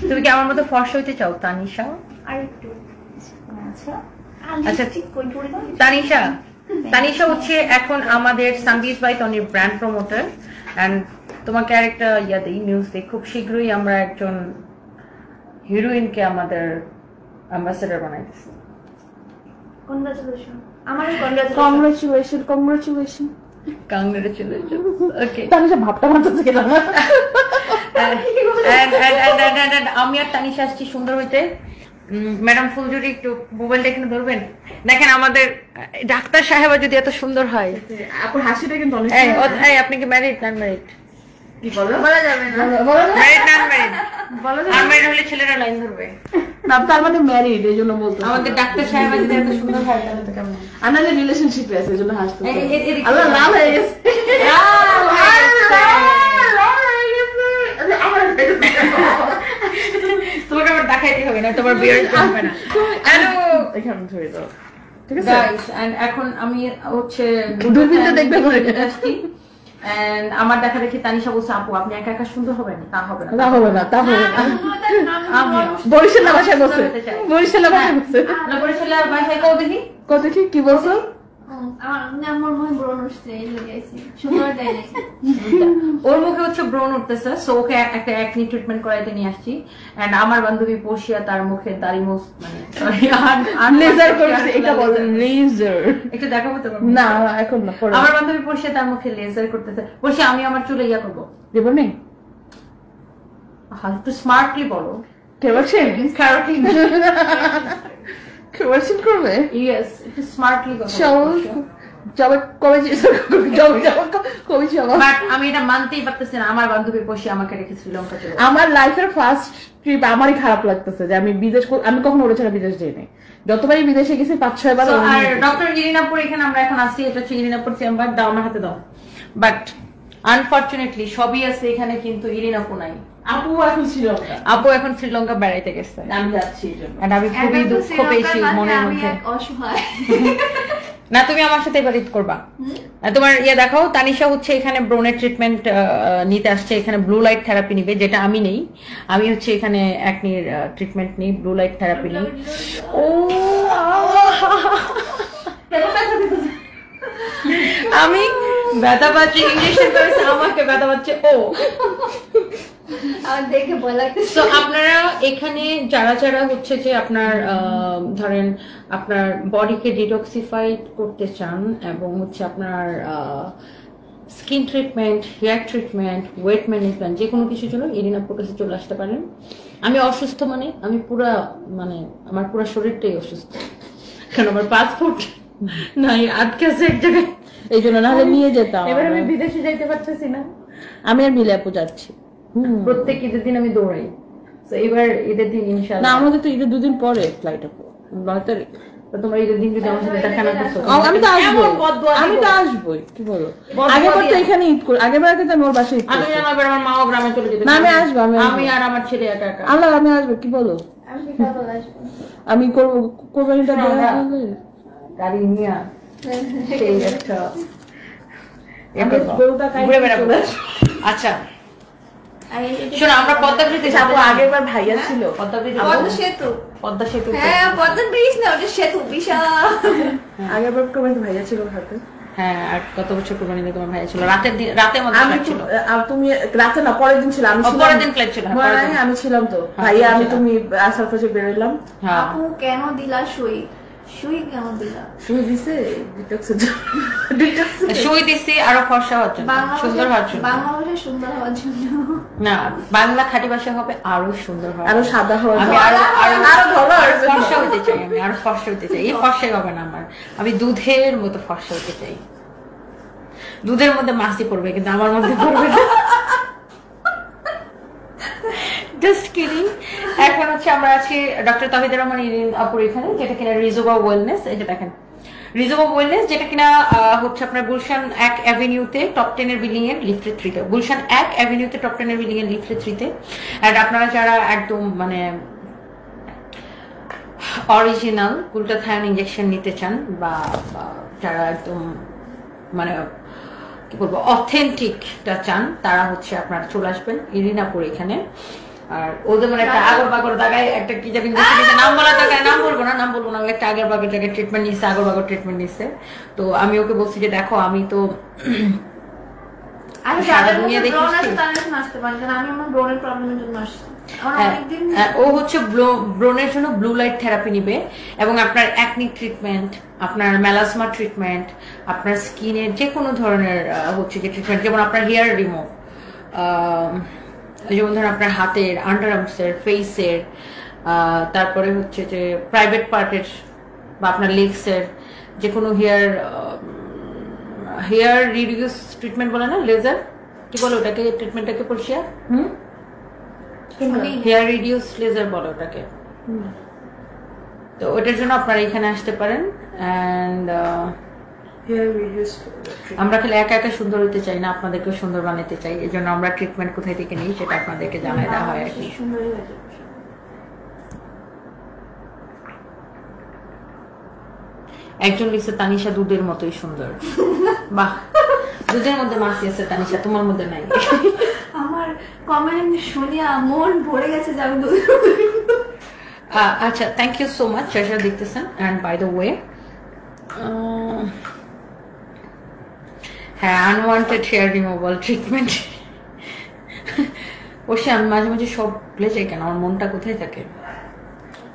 তুমি কি আমার মতো ফর্সা হইতে চাও তানিশা? আরেকটু। আচ্ছা আচ্ছা তানিশা, তানিশা হচ্ছে এখন আমাদের সানবিজ বাই তনির ব্র্যান্ড প্রমোটার। এন্ড তোমাকে আরেকটা দেই, নিউজ দেই, খুব শীঘ্রই আমরা একজন হিরোইনকে আমাদের অ্যাম্বাসেডর বানাইতেছি। কংগ্রাচুলেশন। আমার কংগ্রাচুলেশন কংগ্রাচুলেশন কংগ্রাচুলেশন। ওকে তানিশা ভাবটা মানতেছে কিনা না। আমি আর তানিশা আসছি সুন্দর হইতে। ম্যাডাম ফুলজুরি একটু মোবাইলটা এখানে ধরবেন। দেখেন আমাদের ডাক্তার সাহেবা যদি এত সুন্দর হয়। আপনার হাসিটা কিন্তু অনেক। আপনি কি ম্যারিড নন ম্যারিড? কি বলো? বলা যাবে না। ম্যারিড নন ম্যারিড বলো। আনম্যারিড হলে ছেলেরা লাইন ধরবে না, তার মানে ম্যারিড, এইজন্য বলতো। আমাদের ডাক্তার সাহেবা যদি এত সুন্দর হয় তাহলে তো কেমন? আমাদের রিলেশনশিপে আছে, এইজন্য হাসতে। এদিকে আল্লাহ লাভ হয়ে গেছে। তোমাকে আবার দেখাইতে হবে না, তোমার বিয়ার জমবে না। হ্যালো এখানে ধরে দাও, ঠিক আছে গাইস। এন্ড এখন আমি হচ্ছে দূরবীনটা দেখবে মনে আসছি। এন্ড আমার দেখা দেখি তানিশা বলছে, আপু আপনি একা একা সুন্দর হবে না। তা হবে না, তা হবে না, তা হবে না। বরিশালের ভাষায় বলছে, বরিশালের ভাষায় বলছে। না বরিশালের ভাষায় কও দেখি, কত কি বলছো? আমার মনে ব্রণ উঠছে, এই লেগেছে সুন্দর দেয় নাকি। ওর মুখে হচ্ছে ব্রণ উঠতেছে, সো ওকে একটা অ্যাকনি ট্রিটমেন্ট করাইতে নিয়ে আসছি। এন্ড আমার বান্ধবী পর্ষিয়া তার মুখে দাড়ি মুছ মানে লেজার করছে, এটা বলেন লেজার। একটু দেখাবো তো? না এখন না, পরে। আমার বান্ধবী পর্ষিয়া তার মুখে লেজার করতেছে। পর্ষিয়া আমি আমার চুলে করবো দেব নেই, একটু স্মার্টলি বলো। কেরোসিন ক্যারোটিন কেরোসিন করবে? ইয়েস, একটু স্মার্টলি কথা যাবে কবে যাবো? বাট আমি এটা মানতেই পারতেছি না, আমার বান্ধবী পশি আমাকে রেখে শ্রীলঙ্কা চলে। আমার লাইফের ফার্স্ট ট্রিপ আমারই খারাপ লাগতেছে যে আমি আমি কখনো ওরা ছাড়া বিদেশ যাইনি। যতবারই বিদেশে গেছি 5-6 বার। আর ডক্টর ইরিনাপুর এখানে আমরা এখন আসি, এটা হচ্ছে ইরিনাপুর চেম্বার। দাও আমার হাতে দাও। বাট আনফরচুনেটলি সবই আছে এখানে, কিন্তু ইরিনাপু নাই। আপু এখন শ্রীলঙ্কা, আপু এখন শ্রীলঙ্কা বেড়াইতে গেছে। আমি যাচ্ছি এই জন্য। আমি খুবই দুঃখ পেয়েছি মনের মধ্যে। অসহায় না তুমি আমার সাথে এবার ঈদ করবা। তোমার দেখাও। তানিশা হচ্ছে এখানে ব্রনের ট্রিটমেন্ট নিতে আসছে, এখানে ব্লু লাইট থেরাপি নিবে, যেটা আমি নেই। আমি হচ্ছে এখানে একনির ট্রিটমেন্ট নিই, ব্লু লাইট থেরাপি নিই। ও আমি ব্যথা পাচ্ছি, ইঞ্জেকশন করেছে আমাকে, ব্যথা পাচ্ছে ও। দেখে ভয় লাগতেছে। তো আপনারা এখানে যারা যারা হচ্ছে যে আপনার ধরেন আপনার বডিকে ডিটক্সিফাইড করতে চান এবং হচ্ছে আপনার skin treatment, hair treatment, weight management, যে কোনো কিছুর জন্য ইরিনাপুর কাছে চলে আসতে পারেন। আমি অসুস্থ মানে আমি পুরা আমার পুরো শরীরটাই অসুস্থ, কারণ আমার পাসপোর্ট নাই, আটকে আছে এক জায়গায়, এই জন্য নাহলে নিয়ে যেতাম। এবার আমি বিদেশে যাইতে পারতেছি না। আমি আর মিলে আপু যাচ্ছি প্রত্যেক ঈদের দিন আমি দৌড়াই। তো এবার ঈদের দিন ইনশাআল্লাহ। না, আমাদের তো ঈদের 2 দিন পরে ফ্লাইট আপু, 9 তারিখ। তোমার ঈদের দিন যদি আমার সাথে দেখা না করছো, আমি তো আসবো, আমি তো আসবোই। কি বলো, আগেবার তো এখানে ঈদ করি, আগেবার কিন্তু আমি ওর বাসায় ঈদ আমি করি। জানো এবার আমার মাও গ্রামে চলে যেতে। না আমি আসবো, আমি আর আমার ছেলে একা একা। আল্লাহ, আমি আসবো। কি বলো, আমি করবো কোরবানিটা গাড়ি নিয়ে সেই একটা ঘুরে বেড়াবো। আচ্ছা শোনো, আমরা পদ্মা ব্রিজে যাবো। আগেরবার ভাইয়া ছিল পদ্মা সেতু, পদ্মা সেতু। হ্যাঁ পদ্মা ব্রিজ না, ওটা সেতু বিশাল। আগেরবার কোরবানিতে ভাইয়া ছিল হাতে। হ্যাঁ, আর কত বছর কোরবানিতে তোমার ভাইয়া ছিল? রাতের মধ্যে ছিল। তুমি রাতে না, পরের দিন ছিল। আমি পরের দিন ফ্লাইট ছিল। আমি ছিলাম তো ভাইয়া, আমি তুমি আসার পথে বেরোলাম। আপু কেন দিলা সুই? সুই কেন দিলা? সুই দিছে সুই দিছি আরো ফর্সা হওয়ার জন্য, সুন্দর হওয়ার জন্য। বাংলা ভাষা সুন্দর হওয়ার জন্য না, বাংলা খাঁটি ভাষা হবে আরো সুন্দর হবে, আরো সাদা হবে, আমি আরো ফর্সা হতে চাই। আমি আরো ফর্সা হতে চাই। এই ফর্সাই হবে না আমার, আমি দুধের মতো ফর্সা হতে চাই। দুধের মধ্যে মাছি পড়বে, কিন্তু আমার মধ্যে পড়বে না। Just kidding. এখন হচ্ছে আমরা আছি ডক্টর তাহিদুর রহমান আপুর এখানে, যেটা কিনা রিজোবা ওয়েলনেস। এই যে দেখেন রিজোবা ওয়েলনেস, যেটা কিনা হচ্ছে আপনার গুলশান 1 অ্যাভিনিউতে টপ 10 এর বিল্ডিং এর লিফটে 3-তে। গুলশান 1 অ্যাভিনিউতে টপ 10 এর বিল্ডিং এর লিফটে 3-তে। আর আপনারা যারা একদম মানে অরিজিনাল গ্লুটাথায়ন ইনজেকশন নিতে চান, বা যারা একদম মানে কি বলবো অথেন্টিকটা চান, তারা হচ্ছে আপনারা চলে আসবেন ইরিনাপুর এখানে। আর ওদের মানে একটা আগর বাগর জায়গায় একটা কি জানি নাম বলা জায়গায় নাম বলবো না ও একটা আগের বাগর জায়গায় ট্রিটমেন্ট নিচ্ছে, আগর বাগর ট্রিটমেন্ট নিচ্ছে। তো আমি ওকে বলছি যে দেখো আমি তো আমি সারা যাদের দুনিয়া মধ্যে ব্রণ দেখেছি। আছে তাদের কাছে আসতে পারি, কারণ আমি আমার ব্রণের প্রবলেমের জন্য আসছি। আমার হ্যাঁ, অনেকদিন ও হচ্ছে ব্রণের জন্য ব্লু লাইট থেরাপি নিবে, এবং আপনার অ্যাকনি ট্রিটমেন্ট, আপনার মেলাসমা ট্রিটমেন্ট, আপনার স্কিনের যে কোনো ধরনের হচ্ছে যে ট্রিটমেন্ট, যেমন আপনার হেয়ার রিমুভ, যেমন ধরুন আপনার হাতের, আন্ডার আর্মসের, ফেসের, তারপরে হচ্ছে যে প্রাইভেট পার্টের বা আপনার লেগসের যে কোনো হেয়ার রিডিউস ট্রিটমেন্ট বলে না, লেজার কি বলে ওটাকে, ট্রিটমেন্টটাকে পরিষ্কার হেয়ার রিডিউস লেজার বলে ওটাকে। তো ওটার জন্য আপনারা এখানে আসতে পারেন। অ্যান্ড আমরা খালি একা একা সুন্দর হতে চাই না, আপনাদেরকেও সুন্দর বানাতে চাই, এই জন্য আমরা ট্রিটমেন্ট কোথায় থেকে নিই সেটা আপনাদেরকে জানাই দেওয়া হয় আর কি। সুন্দরই হয়ে যাবে। একজন লিখছে তানিশা দুধের মতোই সুন্দর। বাহ, দুধের মধ্যে মাছি আছে তানিশা, তোমার মধ্যে নাই। আমার কমেন্ট শুনিয়া মন ভরে গেছে যে আমি আচ্ছা, থ্যাংক ইউ সো মাচ যারা দেখতেছেন। অ্যান্ড বাই দ্য ওয়ে, হ্যাঁ, আনওয়ান্টেড হেয়ার রিমুভাল ট্রিটমেন্ট। অবশ্যই আমি মাঝে মাঝে সব ভুলে যাই, কেন আমার মনটা কোথায় থাকে।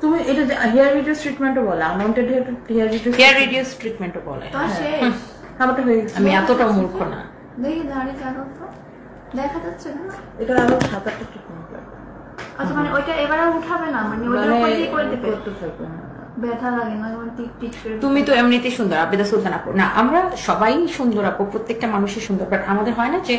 তুমি এটা হেয়ার রিডিউস ট্রিটমেন্টও বলে, unwanted hair reduce hair reduce ট্রিটমেন্টও বলে। তো শেষ। আমারটা হয়ে গেছে। আমি এতটা মূর্খ না। দেখি দাঁড়ি কাটো তো, দেখা যাচ্ছে না। এটা আরো 7-8টা ট্রিটমেন্ট লাগবে। আচ্ছা, মানে ওইটা এবারে উঠাবে না, মানে ওইটার উপর দিয়ে করে দেবে? করতে থাকবে, হ্যাঁ। ব্যথা লাগে না, যেমন টিক টিক করে? তুমি তো এমনিতেই সুন্দর, আবেদা সুলতান আপু। না, আমরা সবাই সুন্দর আপু, প্রত্যেকটা মানুষই সুন্দর, বাট আমাদের হয় না যে